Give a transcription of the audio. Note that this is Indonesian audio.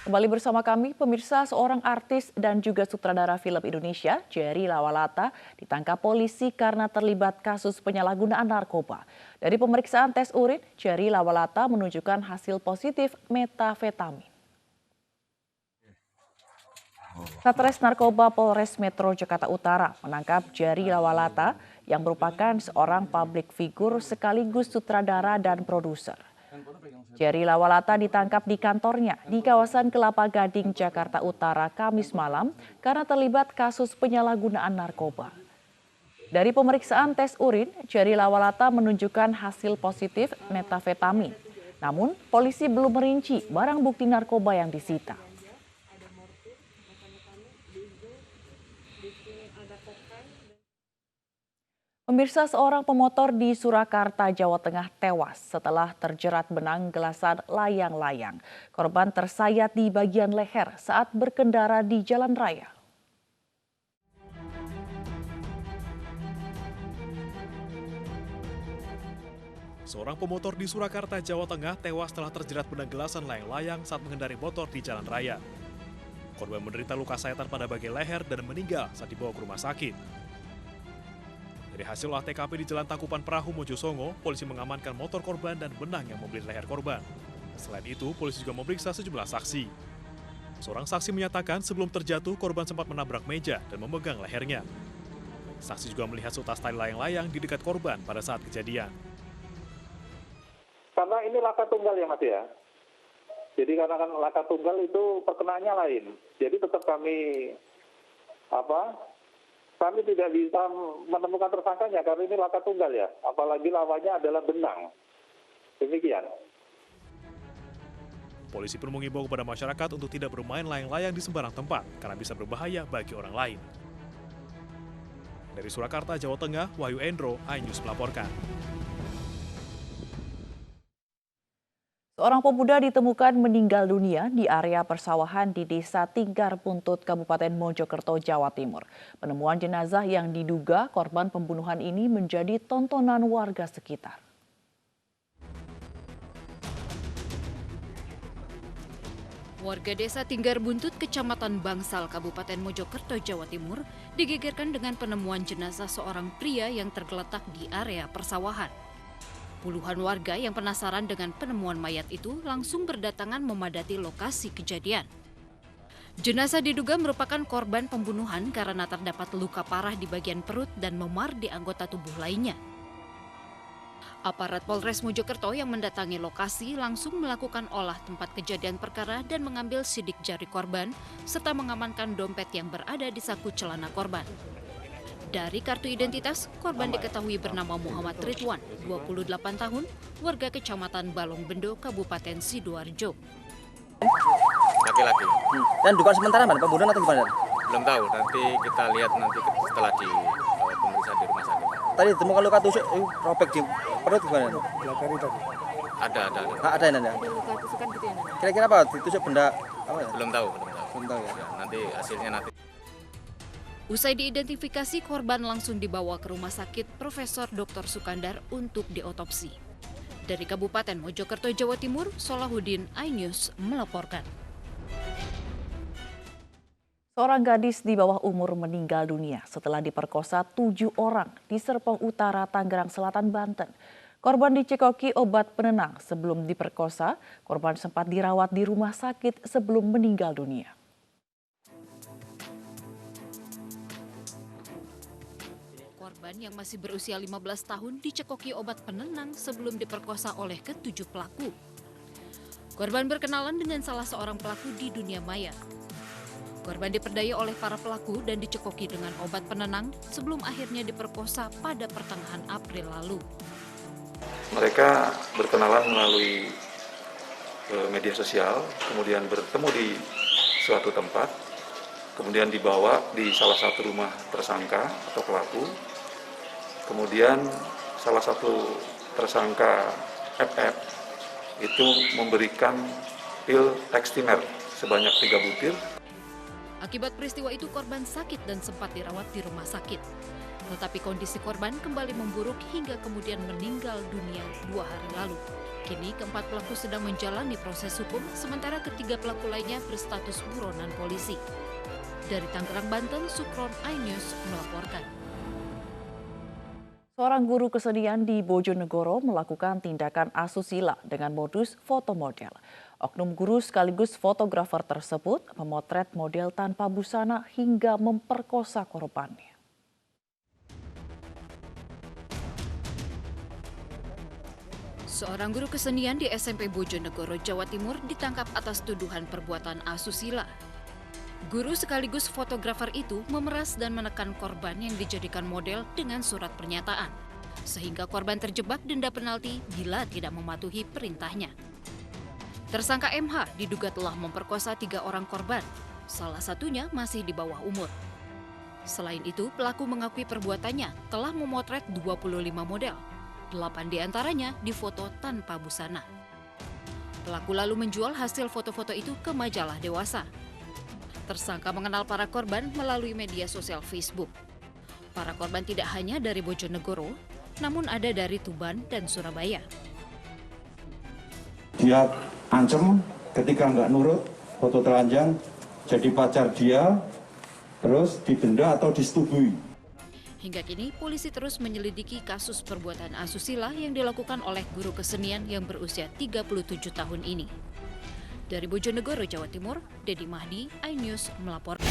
Kembali bersama kami, pemirsa, seorang artis dan juga sutradara film Indonesia, Jerry Lawalata, ditangkap polisi karena terlibat kasus penyalahgunaan narkoba. Dari pemeriksaan tes urin, Jerry Lawalata menunjukkan hasil positif metafetamin. Satres Narkoba Polres Metro Jakarta Utara menangkap Jerry Lawalata yang merupakan seorang publik figur sekaligus sutradara dan produser. Jerry Lawalata ditangkap di kantornya di kawasan Kelapa Gading, Jakarta Utara, Kamis malam karena terlibat kasus penyalahgunaan narkoba. Dari pemeriksaan tes urin, Jerry Lawalata menunjukkan hasil positif metafetamin. Namun, polisi belum merinci barang bukti narkoba yang disita. Pemirsa, seorang pemotor di Surakarta, Jawa Tengah tewas setelah terjerat benang gelasan layang-layang. Korban tersayat di bagian leher saat berkendara di jalan raya. Seorang pemotor di Surakarta, Jawa Tengah tewas setelah terjerat benang gelasan layang-layang saat mengendarai motor di jalan raya. Korban menderita luka sayatan pada bagian leher dan meninggal saat dibawa ke rumah sakit. Dari hasil olah TKP di Jalan Tangkupan Perahu, Mojosongo, polisi mengamankan motor korban dan benang yang membelit leher korban. Selain itu, polisi juga memeriksa sejumlah saksi. Seorang saksi menyatakan sebelum terjatuh, korban sempat menabrak meja dan memegang lehernya. Saksi juga melihat seutas tali layang-layang di dekat korban pada saat kejadian. Karena ini laka tunggal ya Mas ya. Jadi karena kan laka tunggal itu perkenaannya lain. Jadi tetap kami tidak bisa menemukan tersangkanya karena ini laka tunggal ya. Apalagi lawannya adalah benang. Demikian. Polisi pun mengimbau kepada masyarakat untuk tidak bermain layang-layang di sembarang tempat karena bisa berbahaya bagi orang lain. Dari Surakarta, Jawa Tengah, Wahyu Endro, iNews melaporkan. Seorang pemuda ditemukan meninggal dunia di area persawahan di Desa Tinggar Buntut, Kabupaten Mojokerto, Jawa Timur. Penemuan jenazah yang diduga korban pembunuhan ini menjadi tontonan warga sekitar. Warga Desa Tinggar Buntut, Kecamatan Bangsal, Kabupaten Mojokerto, Jawa Timur, digegerkan dengan penemuan jenazah seorang pria yang tergeletak di area persawahan. Puluhan warga yang penasaran dengan penemuan mayat itu langsung berdatangan memadati lokasi kejadian. Jenazah diduga merupakan korban pembunuhan karena terdapat luka parah di bagian perut dan memar di anggota tubuh lainnya. Aparat Polres Mojokerto yang mendatangi lokasi langsung melakukan olah tempat kejadian perkara dan mengambil sidik jari korban serta mengamankan dompet yang berada di saku celana korban. Dari kartu identitas, korban diketahui bernama Muhammad Ridwan, 28 tahun, warga Kecamatan Balong Bendo, Kabupaten Sidoarjo. Laki-laki. Dan dugaan sementara mana, pembunuhan atau gimana? Belum tahu, nanti kita lihat setelah di pemeriksaan di rumah sakit. Tadi ditemukan luka tusuk, robek di perut gimana? Ada. Ada yang ada. Luka tusukan gitu ya? Kira-kira apa? Ditusuk benda apa ya? Belum tahu. Belum tahu ya. Nanti hasilnya nanti. Usai diidentifikasi, korban langsung dibawa ke Rumah Sakit Profesor Dr. Sukandar untuk diotopsi. Dari Kabupaten Mojokerto, Jawa Timur, Solahuddin, iNews melaporkan. Seorang gadis di bawah umur meninggal dunia setelah diperkosa 7 orang di Serpong Utara, Tangerang Selatan, Banten. Korban dicekoki obat penenang sebelum diperkosa. Korban sempat dirawat di rumah sakit sebelum meninggal dunia. Korban yang masih berusia 15 tahun dicekoki obat penenang sebelum diperkosa oleh ke-7 pelaku. Korban berkenalan dengan salah seorang pelaku di dunia maya. Korban diperdaya oleh para pelaku dan dicekoki dengan obat penenang sebelum akhirnya diperkosa pada pertengahan April lalu. Mereka berkenalan melalui media sosial, kemudian bertemu di suatu tempat, kemudian dibawa di salah satu rumah tersangka atau pelaku. Kemudian salah satu tersangka FF itu memberikan pil Textimer sebanyak 3 butir. Akibat peristiwa itu korban sakit dan sempat dirawat di rumah sakit. Tetapi kondisi korban kembali memburuk hingga kemudian meninggal dunia 2 hari lalu. Kini keempat pelaku sedang menjalani proses hukum, sementara ketiga pelaku lainnya berstatus buronan polisi. Dari Tangerang, Banten, Sukron iNews melaporkan. Seorang guru kesenian di Bojonegoro melakukan tindakan asusila dengan modus foto model. Oknum guru sekaligus fotografer tersebut memotret model tanpa busana hingga memperkosa korbannya. Seorang guru kesenian di SMP Bojonegoro, Jawa Timur ditangkap atas tuduhan perbuatan asusila. Guru sekaligus fotografer itu memeras dan menekan korban yang dijadikan model dengan surat pernyataan, sehingga korban terjebak denda penalti bila tidak mematuhi perintahnya. Tersangka MH diduga telah memperkosa 3 orang korban, salah satunya masih di bawah umur. Selain itu, pelaku mengakui perbuatannya telah memotret 25 model. 8 diantaranya difoto tanpa busana. Pelaku lalu menjual hasil foto-foto itu ke majalah dewasa. Tersangka mengenal para korban melalui media sosial Facebook. Para korban tidak hanya dari Bojonegoro, namun ada dari Tuban dan Surabaya. Dia ancam ketika nggak nurut, foto telanjang, jadi pacar dia, terus didenda atau disetubui. Hingga kini, polisi terus menyelidiki kasus perbuatan asusila yang dilakukan oleh guru kesenian yang berusia 37 tahun ini. Dari Bojonegoro, Jawa Timur, Dedi Mahdi, iNews melaporkan.